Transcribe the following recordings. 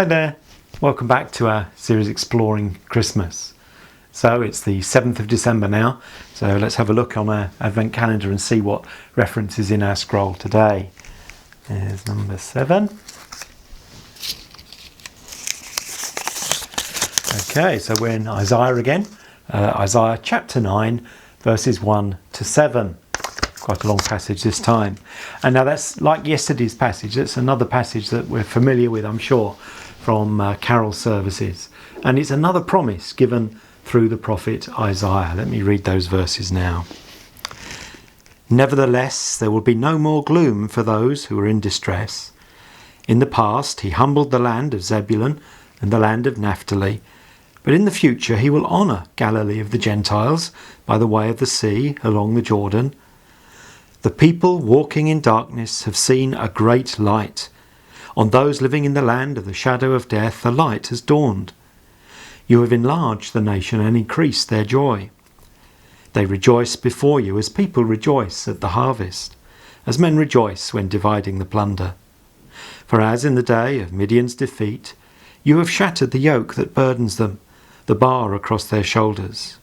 Hi there, welcome back to our series Exploring Christmas. So it's the 7th of December now, so let's have a look on our Advent calendar and see what reference is in our scroll today. There's number 7. Okay, so we're in Isaiah again, Isaiah chapter 9, verses 1 to 7. Quite a long passage this time. And now that's like yesterday's passage. That's another passage that we're familiar with, I'm sure, from carol services. And it's another promise given through the prophet Isaiah. Let me read those verses now. Nevertheless, there will be no more gloom for those who are in distress. In the past, he humbled the land of Zebulun and the land of Naphtali. But in the future, he will honour Galilee of the Gentiles by the way of the sea along the Jordan. The people walking in darkness have seen a great light. On those living in the land of the shadow of death, a light has dawned. You have enlarged the nation and increased their joy. They rejoice before you as people rejoice at the harvest, as men rejoice when dividing the plunder. For as in the day of Midian's defeat, you have shattered the yoke that burdens them, the bar across their shoulders,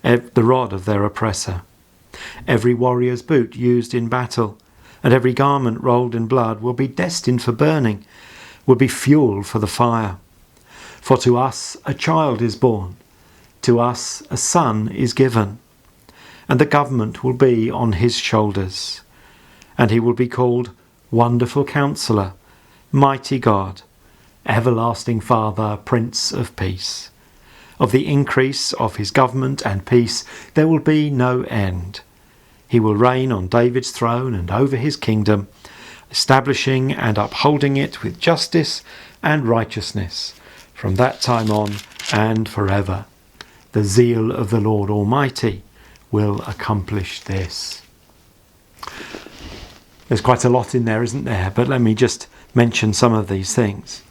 the rod of their oppressor. Every warrior's boot used in battle, and every garment rolled in blood will be destined for burning, will be fuel for the fire. For to us a child is born, to us a son is given, and the government will be on his shoulders. And he will be called Wonderful Counselor, Mighty God, Everlasting Father, Prince of Peace. Of the increase of his government and peace there will be no end. He will reign on David's throne and over his kingdom, establishing and upholding it with justice and righteousness from that time on and forever. The zeal of the Lord Almighty will accomplish this. There's quite a lot in there, isn't there? But let me just mention some of these things.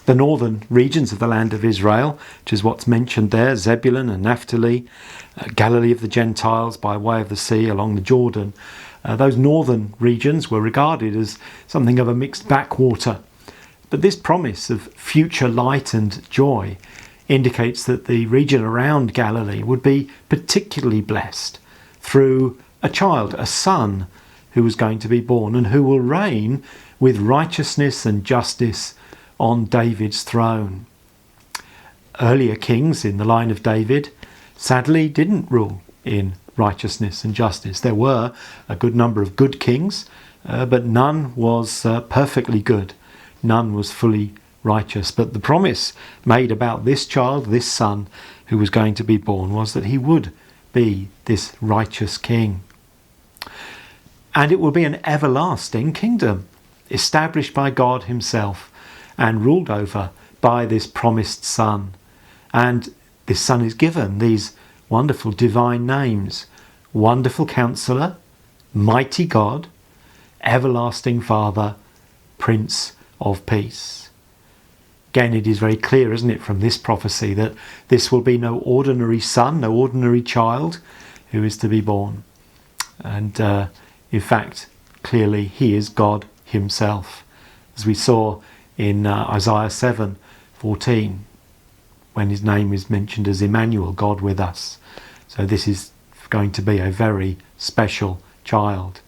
The northern regions of the land of Israel, which is what's mentioned there, Zebulun and Naphtali, Galilee of the Gentiles by way of the sea along the Jordan. Those northern regions were regarded as something of a mixed backwater. But this promise of future light and joy indicates that the region around Galilee would be particularly blessed through a child, a son, who was going to be born and who will reign with righteousness and justice on David's throne. Earlier kings in the line of David sadly didn't rule in righteousness and justice. There were a good number of good kings, but none was perfectly good. None was fully righteous. But the promise made about this child, this son who was going to be born, was that he would be this righteous king. And it will be an everlasting kingdom established by God himself and ruled over by this promised son. And this son is given these wonderful divine names: Wonderful Counselor, Mighty God, Everlasting Father, Prince of Peace. Again, it is very clear, isn't it, from this prophecy that this will be no ordinary son, no ordinary child who is to be born. And in fact, clearly he is God himself, as we saw in Isaiah 7:14, when his name is mentioned as Emmanuel, God with us. So this is going to be a very special child.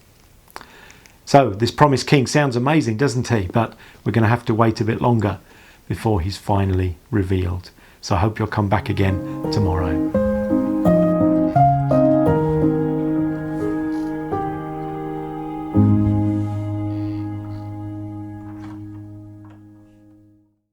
So this promised king sounds amazing, doesn't he? But we're going to have to wait a bit longer before he's finally revealed. So I hope you'll come back again tomorrow.